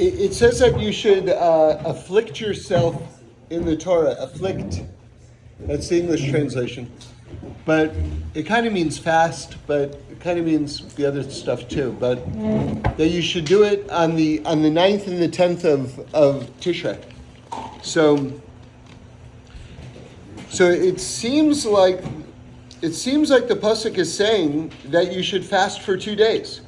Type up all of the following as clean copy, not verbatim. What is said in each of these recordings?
it says that you should afflict yourself in the Torah. Afflict. That's the English translation. But it kind of means fast, but it kind of means the other stuff too. But that you should do it on the 9th and the 10th of Tishrei. So it seems like the pasuk is saying that you should fast for 2 days.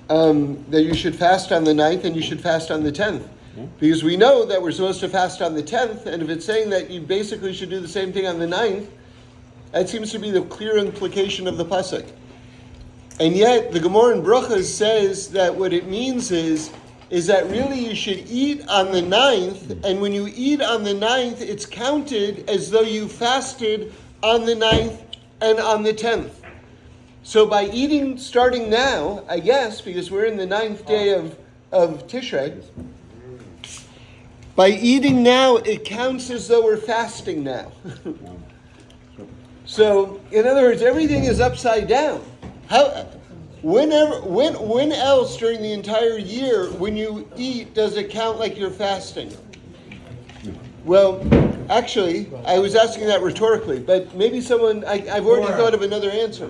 That you should fast on the 9th and you should fast on the 10th. Because we know that we're supposed to fast on the 10th, and if it's saying that you basically should do the same thing on the 9th, that seems to be the clear implication of the pasuk. And yet, the Gemara in Brachos says that what it means is that really you should eat on the 9th, and when you eat on the 9th, it's counted as though you fasted on the 9th and on the 10th. So by eating starting now, I guess, because we're in the 9th day of Tishrei, by eating now, it counts as though we're fasting now. So, in other words, everything is upside down. When else during the entire year, when you eat, does it count like you're fasting? Well, actually, I was asking that rhetorically, but maybe someone, I've already thought of another answer.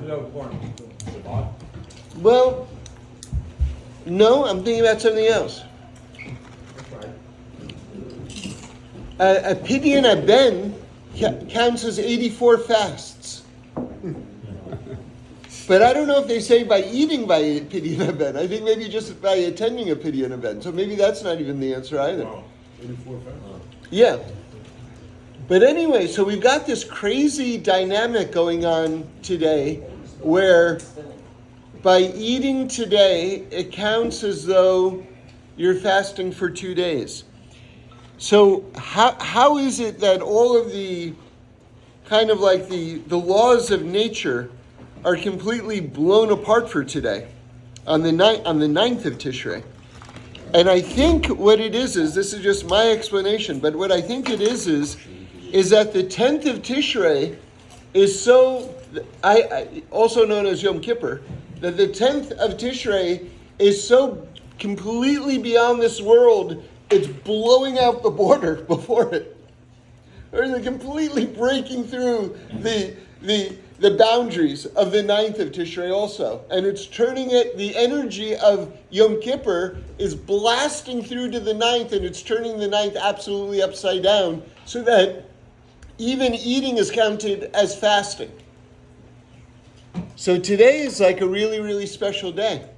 Well, no, I'm thinking about something else. A pidyon aben counts as 84 fasts. But I don't know if they say by eating by pidyon aben. I think maybe just by attending a pidyon aben. So maybe that's not even the answer either. Wow. 84 fasts? Yeah. But anyway, so we've got this crazy dynamic going on today where by eating today, it counts as though you're fasting for 2 days. So how is it that all of the kind of like the laws of nature are completely blown apart for today on the 9th of Tishrei? And I think what it is this is just my explanation, but what I think it is that the 10th of Tishrei is so, also known as Yom Kippur, that the 10th of Tishrei is so completely beyond this world, it's blowing out the border before it. Or they're completely breaking through the boundaries of the 9th of Tishrei also. And it's turning it, the energy of Yom Kippur is blasting through to the 9th, and it's turning the 9th absolutely upside down, so that even eating is counted as fasting. So today is like a really, really special day.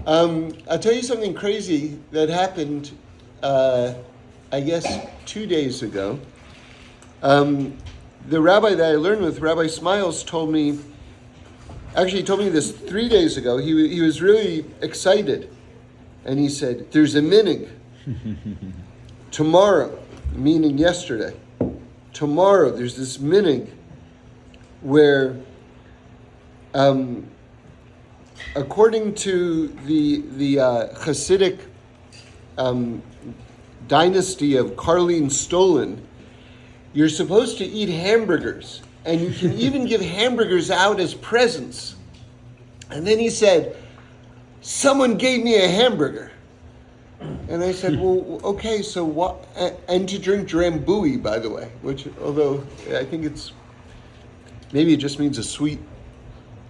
I'll tell you something crazy that happened, I guess, 2 days ago. The rabbi that I learned with, Rabbi Smiles, told me this 3 days ago. He was really excited. And he said, there's a minhag. Tomorrow, meaning yesterday, tomorrow there's this minhag where according to the Hasidic dynasty of Karlin Stolin, you're supposed to eat hamburgers, and you can even give hamburgers out as presents. And then he said, someone gave me a hamburger. And I said, well, okay, so what? And to drink drambuie, by the way, which, although I think maybe it just means a sweet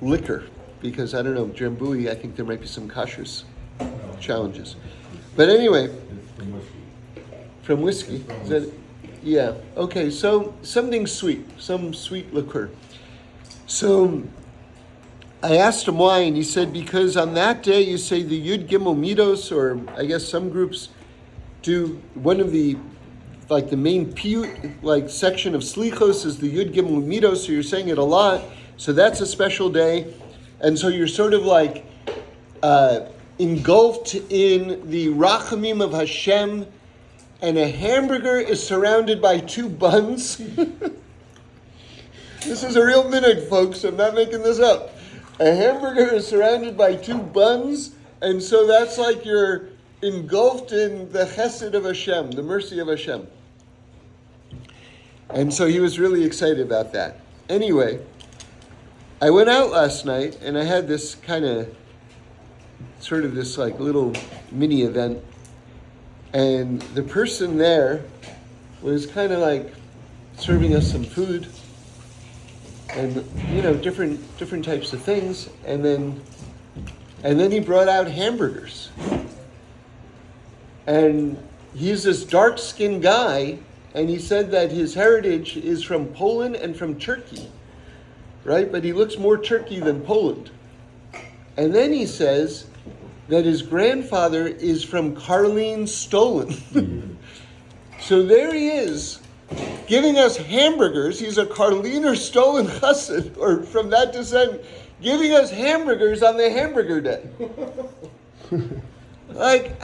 liquor, because I don't know, drambuie, I think there might be some kashrus challenges. But anyway, from whiskey. Is that, yeah, okay, so something sweet, some sweet liqueur. So I asked him why, and he said, because on that day you say the Yud Gimel Midos, or I guess some groups do one of the, like the main piyut, section of Slichos is the Yud Gimel Midos, so you're saying it a lot, so that's a special day. And so you're sort of engulfed in the Rachamim of Hashem, and a hamburger is surrounded by 2 buns. This is a real minhag, folks. I'm not making this up. A hamburger is surrounded by 2 buns, and so that's like you're engulfed in the chesed of Hashem, the mercy of Hashem. And so he was really excited about that. Anyway, I went out last night, and I had this kind of sort of this like little mini event, and the person there was kind of like serving us some food and different types of things, and then he brought out hamburgers. And he's this dark-skinned guy, and he said that his heritage is from Poland and from Turkey, right? But he looks more Turkey than Poland. And then he says that his grandfather is from Karlin Stolen. So there he is, giving us hamburgers. He's a Karliner Stolen chassid, or from that descent, giving us hamburgers on the hamburger day. Like,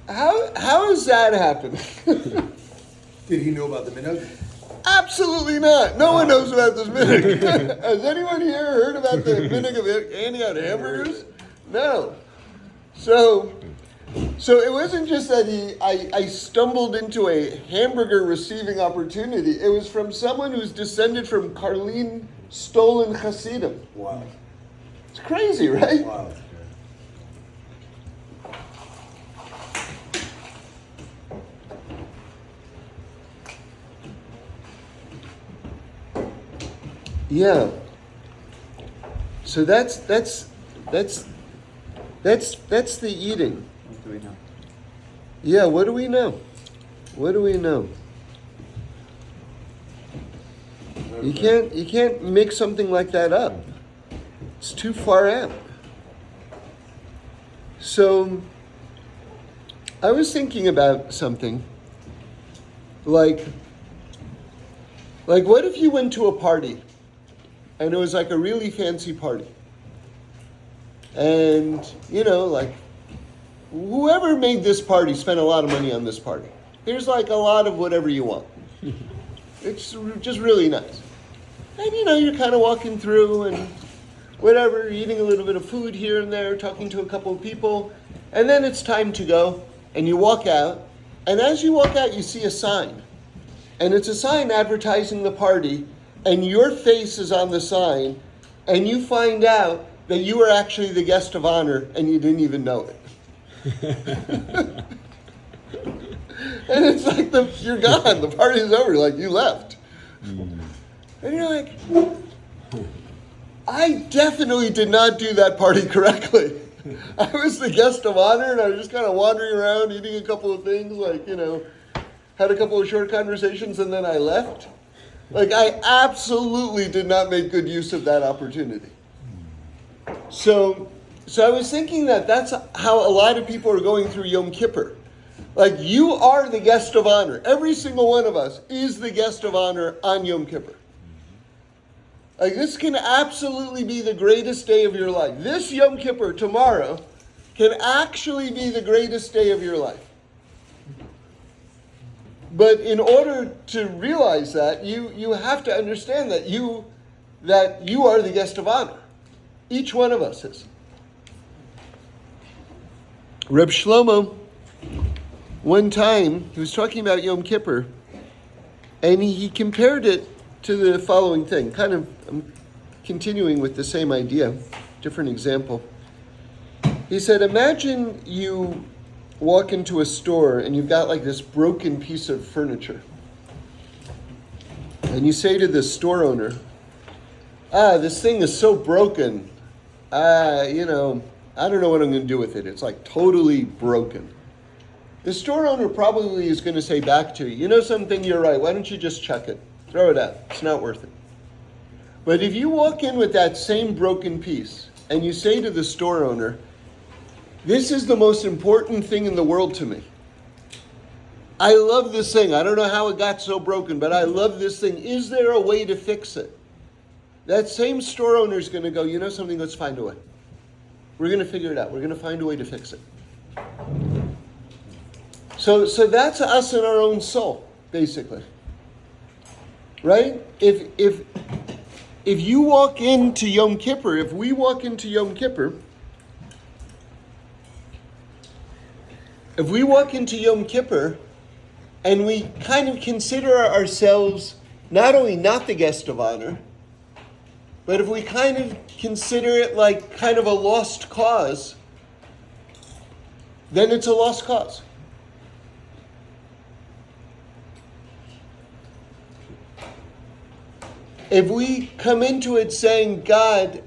how does that happen? Did he know about the minhag? Absolutely not. No one knows about this minhag. Has anyone here heard about the minhag of handing out hamburgers? No. So it wasn't just that I stumbled into a hamburger receiving opportunity. It was from someone who's descended from Karlin Stolen Hasidim. Wow. It's crazy, right? Wow. Yeah. So that's the eating. What do we know? Yeah, what do we know? What do we know? You can't make something like that up. It's too far out. So I was thinking about something like what if you went to a party and it was like a really fancy party, and like whoever made this party spent a lot of money on this party. There's like a lot of whatever you want. It's just really nice. And you're kind of walking through and whatever, eating a little bit of food here and there, talking to a couple of people, and then it's time to go, and you walk out, and as you walk out, you see a sign. And it's a sign advertising the party, and your face is on the sign, and you find out that you were actually the guest of honor, and you didn't even know it. And it's like you're gone, the party's over, like you left. And you're like, I definitely did not do that party correctly. I was the guest of honor, and I was just kind of wandering around, eating a couple of things, like, had a couple of short conversations, and then I left. Like, I absolutely did not make good use of that opportunity. So I was thinking that that's how a lot of people are going through Yom Kippur. Like, you are the guest of honor. Every single one of us is the guest of honor on Yom Kippur. Like, this can absolutely be the greatest day of your life. This Yom Kippur, tomorrow, can actually be the greatest day of your life. But in order to realize that, you have to understand that you are the guest of honor. Each one of us is. Reb Shlomo, one time, he was talking about Yom Kippur, and he compared it to the following thing. I'm continuing with the same idea, different example. He said, imagine you walk into a store and you've got like this broken piece of furniture. And you say to the store owner, this thing is so broken, I don't know what I'm going to do with it. It's like totally broken. The store owner probably is going to say back to you, you know something, you're right, why don't you just chuck it? Throw it out. It's not worth it. But if you walk in with that same broken piece and you say to the store owner, this is the most important thing in the world to me. I love this thing. I don't know how it got so broken, but I love this thing. Is there a way to fix it? That same store owner is going to go, you know something, let's find a way. We're going to figure it out. We're going to find a way to fix it. So that's us in our own soul, basically. Right? If you walk into Yom Kippur, if we walk into Yom Kippur, and we kind of consider ourselves not only not the guest of honor, but if we kind of consider it like kind of a lost cause, then it's a lost cause. If we come into it saying, God,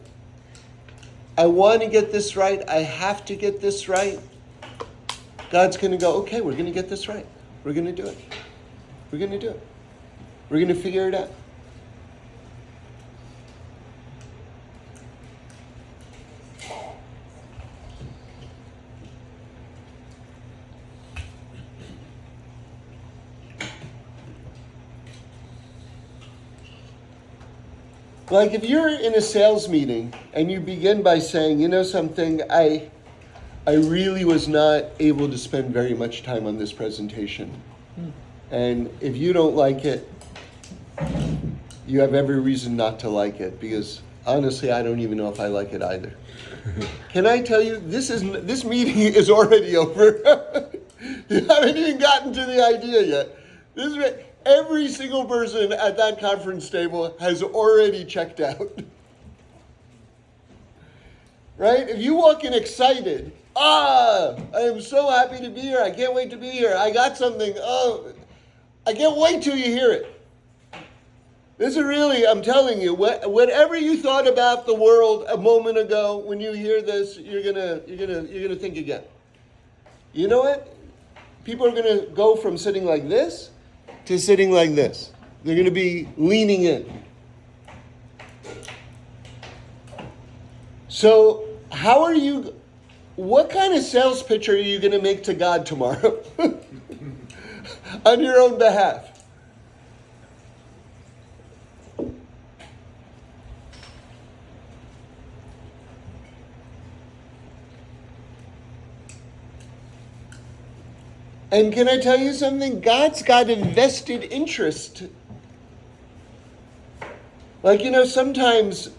I want to get this right, I have to get this right, God's going to go, okay, we're going to get this right. We're going to do it. We're going to do it. We're going to figure it out. Like if you're in a sales meeting and you begin by saying, you know something, I really was not able to spend very much time on this presentation. And if you don't like it, you have every reason not to like it, because honestly, I don't even know if I like it either. Can I tell you, this meeting is already over. You haven't even gotten to the idea yet. Every single person at that conference table has already checked out. Right? If you walk in excited, I am so happy to be here. I can't wait to be here. I got something. Oh, I can't wait till you hear it. This is really, I'm telling you, whatever you thought about the world a moment ago, when you hear this, you're gonna think again. You know what? People are gonna go from sitting like this to sitting like this. They're gonna be leaning in. So, what kind of sales pitch are you gonna make to God tomorrow? On your own behalf. And can I tell you something? God's got a vested interest. Like, sometimes,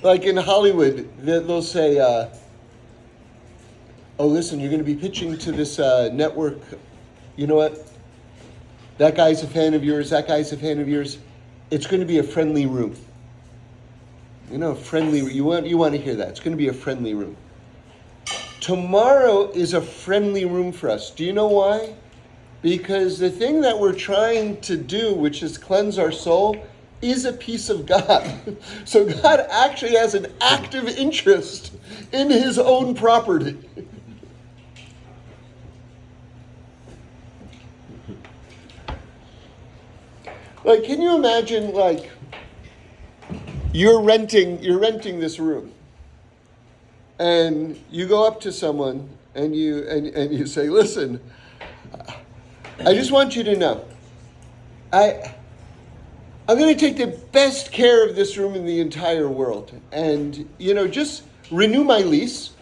like in Hollywood, they'll say, oh, listen, you're going to be pitching to this network. You know what? That guy's a fan of yours. That guy's a fan of yours. It's going to be a friendly room. Friendly. You want to hear that. It's going to be a friendly room. Tomorrow is a friendly room for us. Do you know why? Because the thing that we're trying to do, which is cleanse our soul, is a piece of God. So God actually has an active interest in his own property. Like, can you imagine, like, you're renting this room. And you go up to someone and you say, listen, I just want you to know, I'm going to take the best care of this room in the entire world. And, just renew my lease.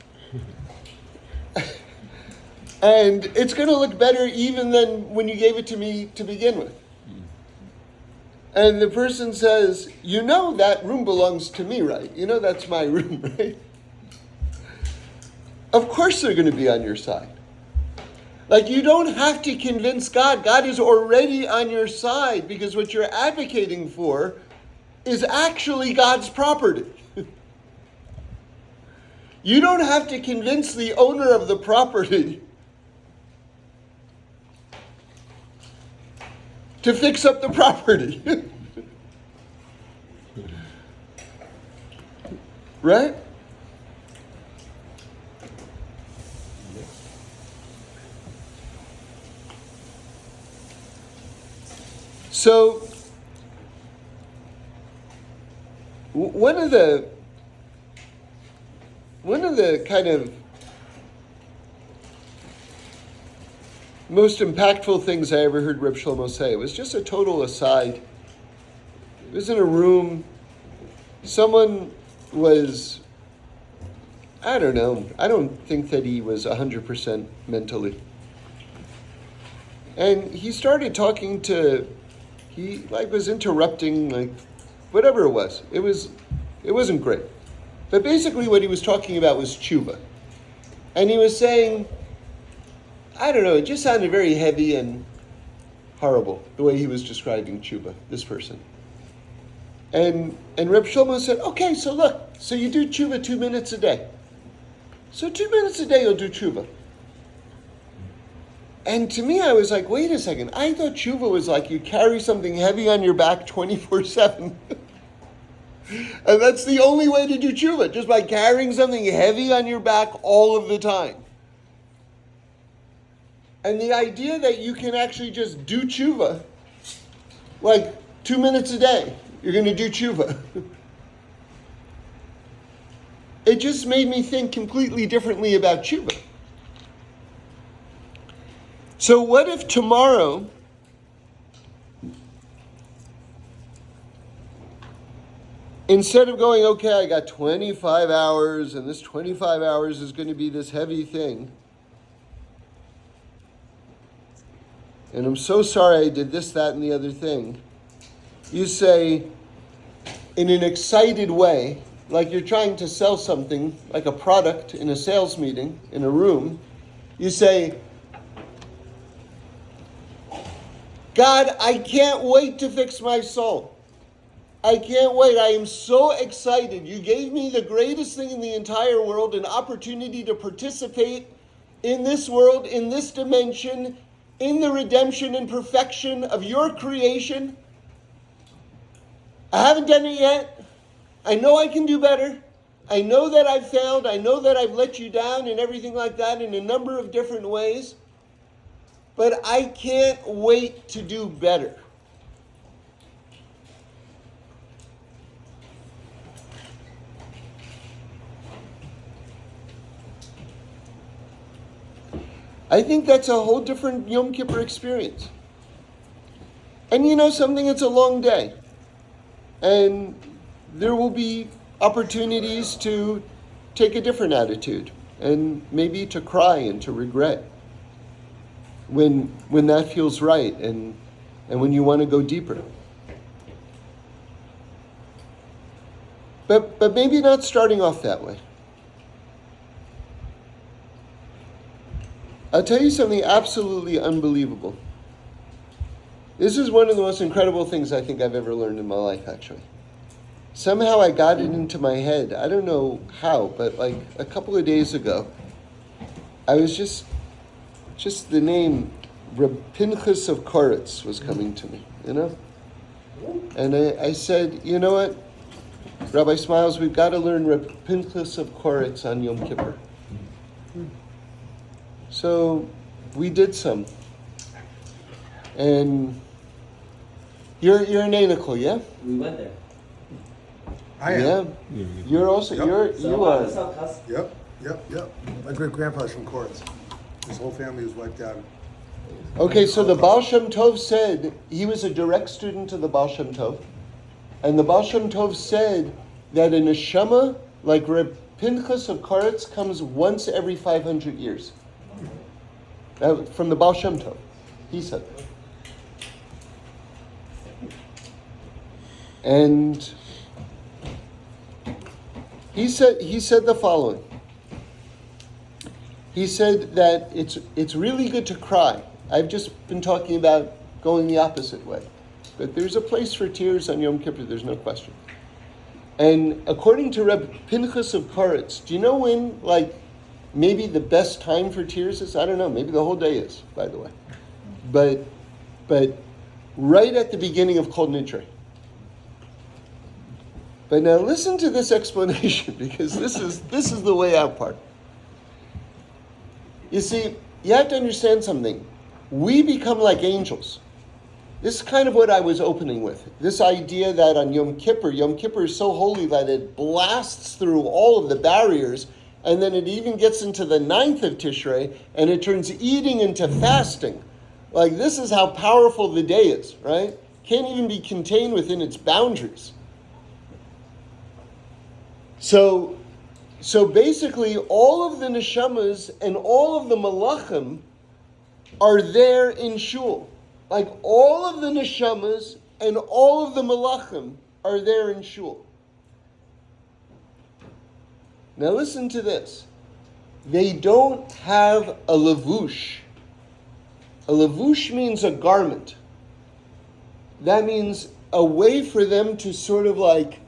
And it's going to look better even than when you gave it to me to begin with. And the person says, that room belongs to me, right? That's my room, right? Of course they're going to be on your side. Like, you don't have to convince God. God is already on your side, because what you're advocating for is actually God's property. You don't have to convince the owner of the property to fix up the property. Right? So, one of the kind of most impactful things I ever heard Reb Shlomo say, it was just a total aside. It was in a room. Someone was, I don't know, I don't think that he was 100% mentally. And he started talking he was interrupting, whatever it was. It wasn't great. But basically what he was talking about was tshuva. And he was saying, I don't know, it just sounded very heavy and horrible, the way he was describing tshuva, this person. And Reb Shlomo said, okay, so look, so you do tshuva 2 minutes a day. So 2 minutes a day you'll do tshuva. And to me, I was like, wait a second. I thought tshuva was like you carry something heavy on your back 24/7. And that's the only way to do tshuva, just by carrying something heavy on your back all of the time. And the idea that you can actually just do tshuva, like 2 minutes a day, you're going to do tshuva. It just made me think completely differently about tshuva. So what if tomorrow instead of going, okay, I got 25 hours and this 25 hours is going to be this heavy thing, and I'm so sorry I did this, that, and the other thing, you say in an excited way, like you're trying to sell something, like a product in a sales meeting, in a room, you say, God, I can't wait to fix my soul. I can't wait. I am so excited. You gave me the greatest thing in the entire world, an opportunity to participate in this world, in this dimension, in the redemption and perfection of your creation. I haven't done it yet. I know I can do better. I know that I've failed. I know that I've let you down and everything like that in a number of different ways. But I can't wait to do better. I think that's a whole different Yom Kippur experience. And you know something, it's a long day. And there will be opportunities to take a different attitude and maybe to cry and to regret when that feels right and when you want to go deeper. But maybe not starting off that way. I'll tell you something absolutely unbelievable. This is one of the most incredible things I think I've ever learned in my life, actually. Somehow I got it into my head. I don't know how, but like a couple of days ago, I was just the name Reb Pinchas of Koretz was coming to me, you know? And I said, you know what, Rabbi Smiles, we've got to learn Reb Pinchas of Koretz on Yom Kippur. So we did some. And you're an Anical, yeah? We went there. I am. Yeah. You're also, Yep. you are. Yep. My great grandfather's from Koretz. His whole family was wiped out. Okay, so the Baal Shem Tov said, he was a direct student of the Baal Shem Tov. And the Baal Shem Tov said that a neshama, like Reb Pinchas of Koretz, comes once every 500 years. That, from the Baal Shem Tov. He said that. And he said the following. He said that it's really good to cry. I've just been talking about going the opposite way. But there's a place for tears on Yom Kippur, there's no question. And according to Reb Pinchas of Koretz, do you know when, like, maybe the best time for tears is? I don't know, maybe the whole day is, by the way. But right at the beginning of Kol NIDREI. But now listen to this explanation, because this is the way out part. You see, you have to understand something. We become like angels. This is kind of what I was opening with. This idea that on Yom Kippur is so holy that it blasts through all of the barriers, and then it even gets into the 9th of Tishrei, and it turns eating into fasting. Like, this is how powerful the day is, right? Can't even be contained within its boundaries. So basically, all of the neshamas and all of the malachim are there in shul. Like, all of the neshamas and all of the malachim are there in shul. Now listen to this. They don't have a levush. A levush means a garment. That means a way for them to sort of like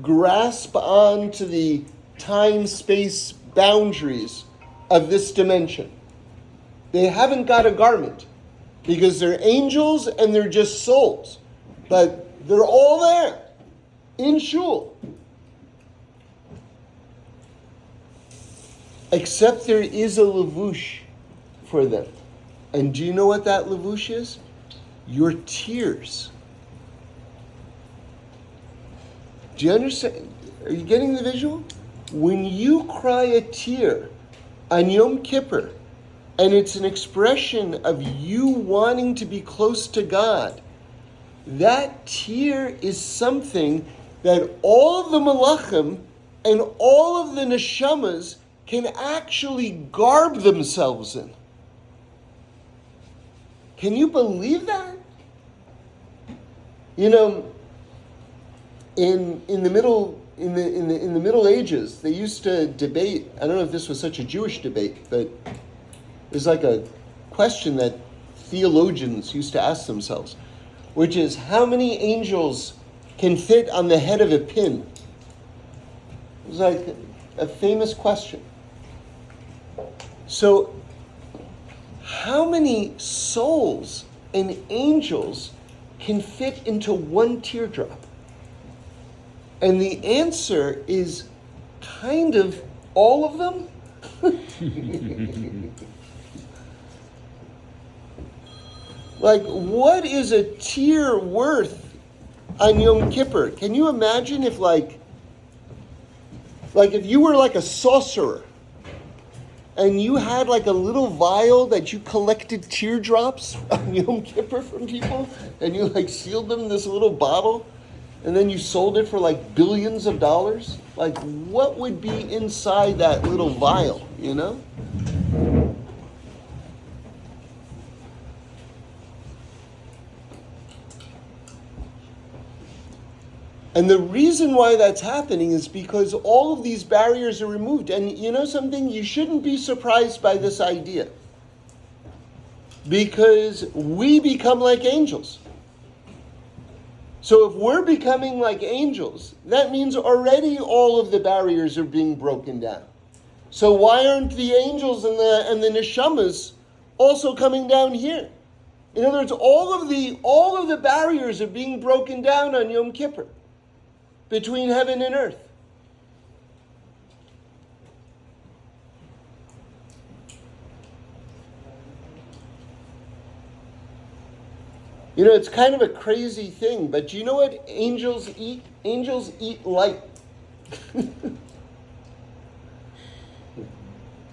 grasp on to the time-space boundaries of this dimension. They haven't got a garment because they're angels and they're just souls. But they're all there in shul. Except there is a levush for them. And do you know what that levush is? Your tears. Do you understand? Are you getting the visual? When you cry a tear on Yom Kippur, and it's an expression of you wanting to be close to God, that tear is something that all of the malachim and all of the neshamas can actually garb themselves in. Can you believe that? You know, in the Middle Ages, they used to debate. I don't know if this was such a Jewish debate, but there's like a question that theologians used to ask themselves, which is how many angels can fit on the head of a pin? It was like a famous question. So, how many souls and angels can fit into one teardrop? And the answer is kind of all of them. Like, what is a tear worth on Yom Kippur? Can you imagine if like if you were like a sorcerer and you had like a little vial that you collected teardrops on Yom Kippur from people and you like sealed them in this little bottle and then you sold it for like billions of dollars? Like, what would be inside that little vial, you know? And the reason why that's happening is because all of these barriers are removed. And you know something? You shouldn't be surprised by this idea. Because we become like angels. So if we're becoming like angels, that means already all of the barriers are being broken down. So why aren't the angels and the neshamas also coming down here? In other words, all of the barriers are being broken down on Yom Kippur, between heaven and earth. You know, it's kind of a crazy thing, but do you know what angels eat? Angels eat light.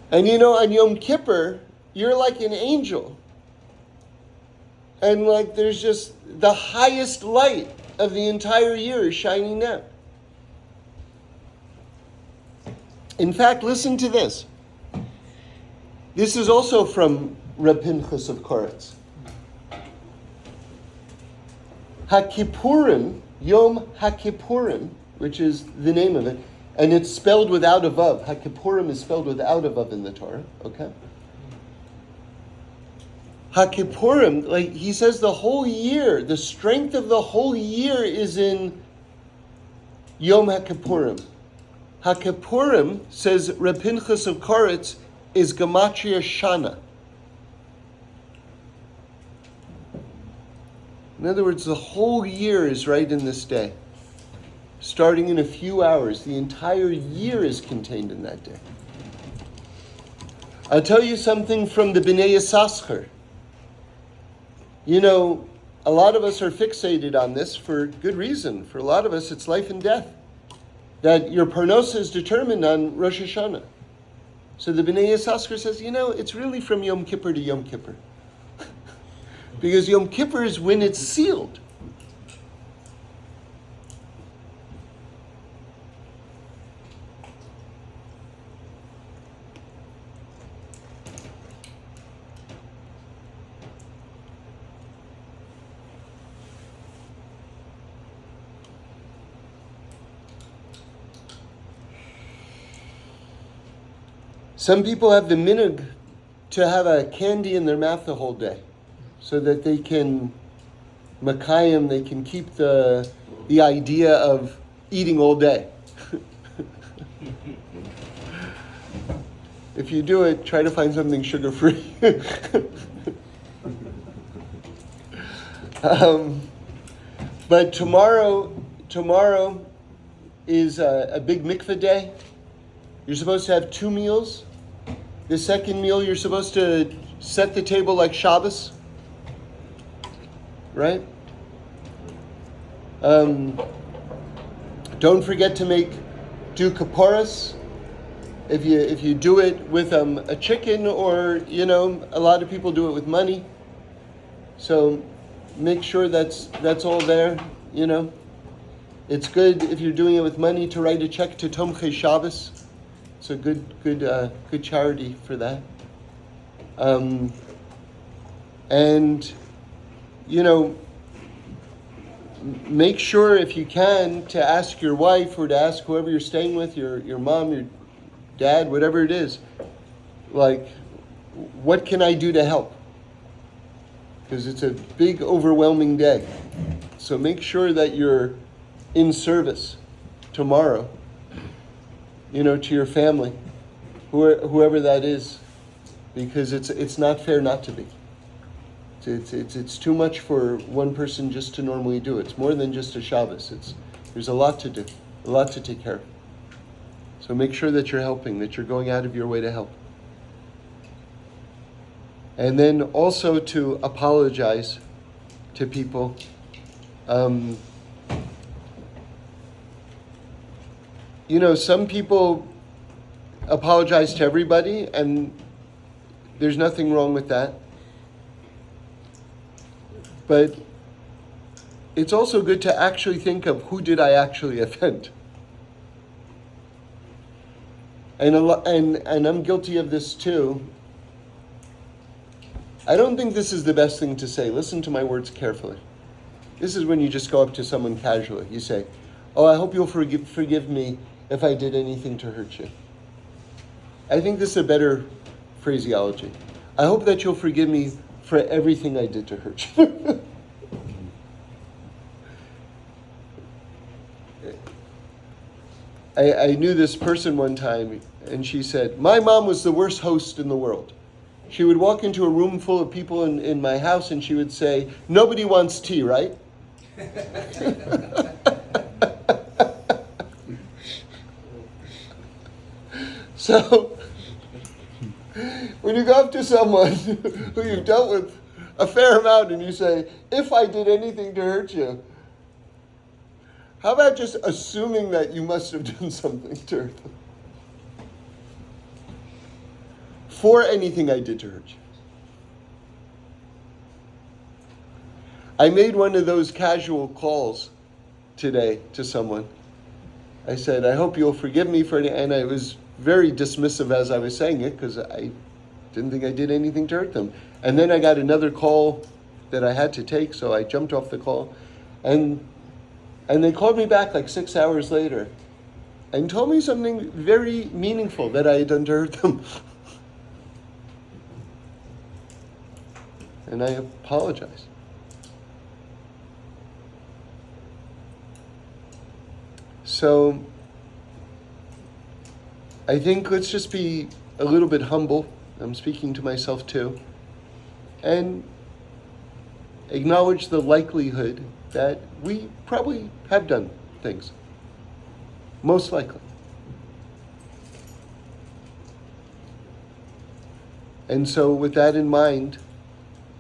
And you know, on Yom Kippur, you're like an angel. And like there's just the highest light of the entire year is shining down. In fact, listen to this. This is also from Reb Pinchas of Koretz. HaKippurim, Yom HaKippurim, which is the name of it, and it's spelled without a vav. HaKippurim is spelled without a vav in the Torah, okay? HaKippurim, like he says, the whole year, the strength of the whole year is in Yom HaKippurim. HaKippurim, says Reb Pinchas of Koretz, is Gematria Shana. In other words, the whole year is right in this day. Starting in a few hours, the entire year is contained in that day. I'll tell you something from the Bnei Yissaschar. You know, a lot of us are fixated on this for good reason. For a lot of us, it's life and death. That your parnosa is determined on Rosh Hashanah. So the Bnei Yissaschar says, you know, it's really from Yom Kippur to Yom Kippur. Because Yom Kippur is when it's sealed. Some people have the minhag to have a candy in their mouth the whole day, so that they can makayim, they can keep the idea of eating all day. if you do it, try to find something sugar-free. But tomorrow is a big mikveh day. You're supposed to have 2 meals. The second meal, you're supposed to set the table like Shabbos, right? Don't forget to do kaporas. If you do it with a chicken, or a lot of people do it with money. So make sure that's all there. It's good if you're doing it with money to write a check to Tomchei Shabbos. It's a good charity for that. And make sure, if you can, to ask your wife or to ask whoever you're staying with, your mom, your dad, whatever it is, like, what can I do to help? Because it's a big, overwhelming day. So make sure that you're in service tomorrow, to your family, whoever that is, because it's not fair not to be. It's too much for one person just to normally do it. It's more than just a Shabbos. There's a lot to do, a lot to take care of. So make sure that you're helping, that you're going out of your way to help. And then also to apologize to people. Some people apologize to everybody, and there's nothing wrong with that. But it's also good to actually think of, who did I actually offend? And I'm guilty of this too. I don't think this is the best thing to say. Listen to my words carefully. This is when you just go up to someone casually. You say, "Oh, I hope you'll forgive me if I did anything to hurt you." I think this is a better phraseology. I hope that you'll forgive me for everything I did to hurt you. I knew this person one time, and she said, "My mom was the worst host in the world. She would walk into a room full of people in my house, and she would say, 'Nobody wants tea, right?'" So, when you go up to someone who you've dealt with a fair amount and you say, "If I did anything to hurt you," how about just assuming that you must have done something to hurt them? For anything I did to hurt you. I made one of those casual calls today to someone. I said, "I hope you'll forgive me for it," and I was very dismissive as I was saying it, because I didn't think I did anything to hurt them. And then I got another call that I had to take, so I jumped off the call. And they called me back like 6 hours later and told me something very meaningful that I had done to hurt them. And I apologize. So I think let's just be a little bit humble. I'm speaking to myself too. And acknowledge the likelihood that we probably have done things. Most likely. And so with that in mind,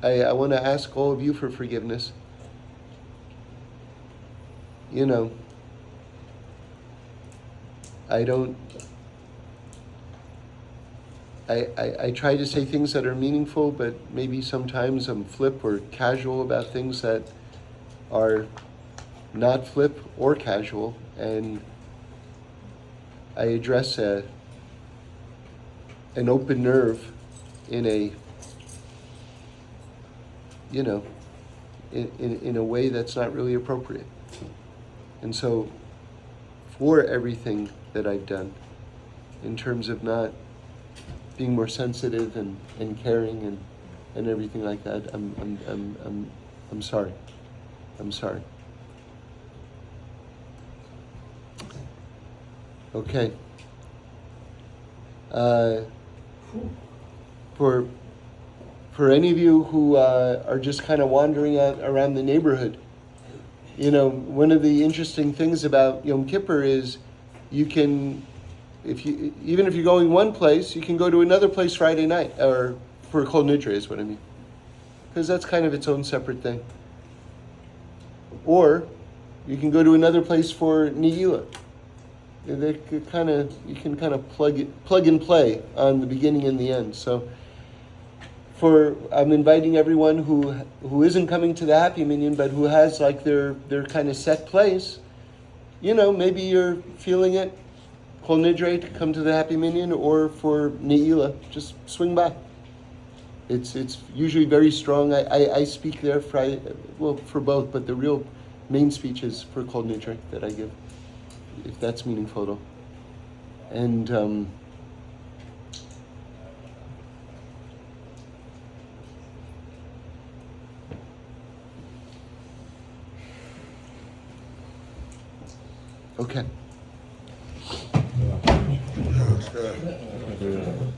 I want to ask all of you for forgiveness. I try to say things that are meaningful, but maybe sometimes I'm flip or casual about things that are not flip or casual, and I address an open nerve in a in a way that's not really appropriate. And so for everything that I've done in terms of not being more sensitive and caring and everything like that, I'm sorry. I'm sorry. Okay. For any of you who are just kind of wandering out around the neighborhood, one of the interesting things about Yom Kippur is you can, even if you're going one place, you can go to another place Friday night, or for Kol Nidrei is what I mean, because that's kind of its own separate thing. Or you can go to another place for Nihila. You can kind of plug and play on the beginning and the end. So I'm inviting everyone who isn't coming to the Happy Minyan, but who has like their kind of set place. Maybe you're feeling it, Kol Nidrei, to come to the Happy Minyan, or for Ne'ilah, just swing by. It's usually very strong. I speak there for both, but the real main speech is for Kol Nidrei that I give, if that's meaningful at all. And okay. That was good.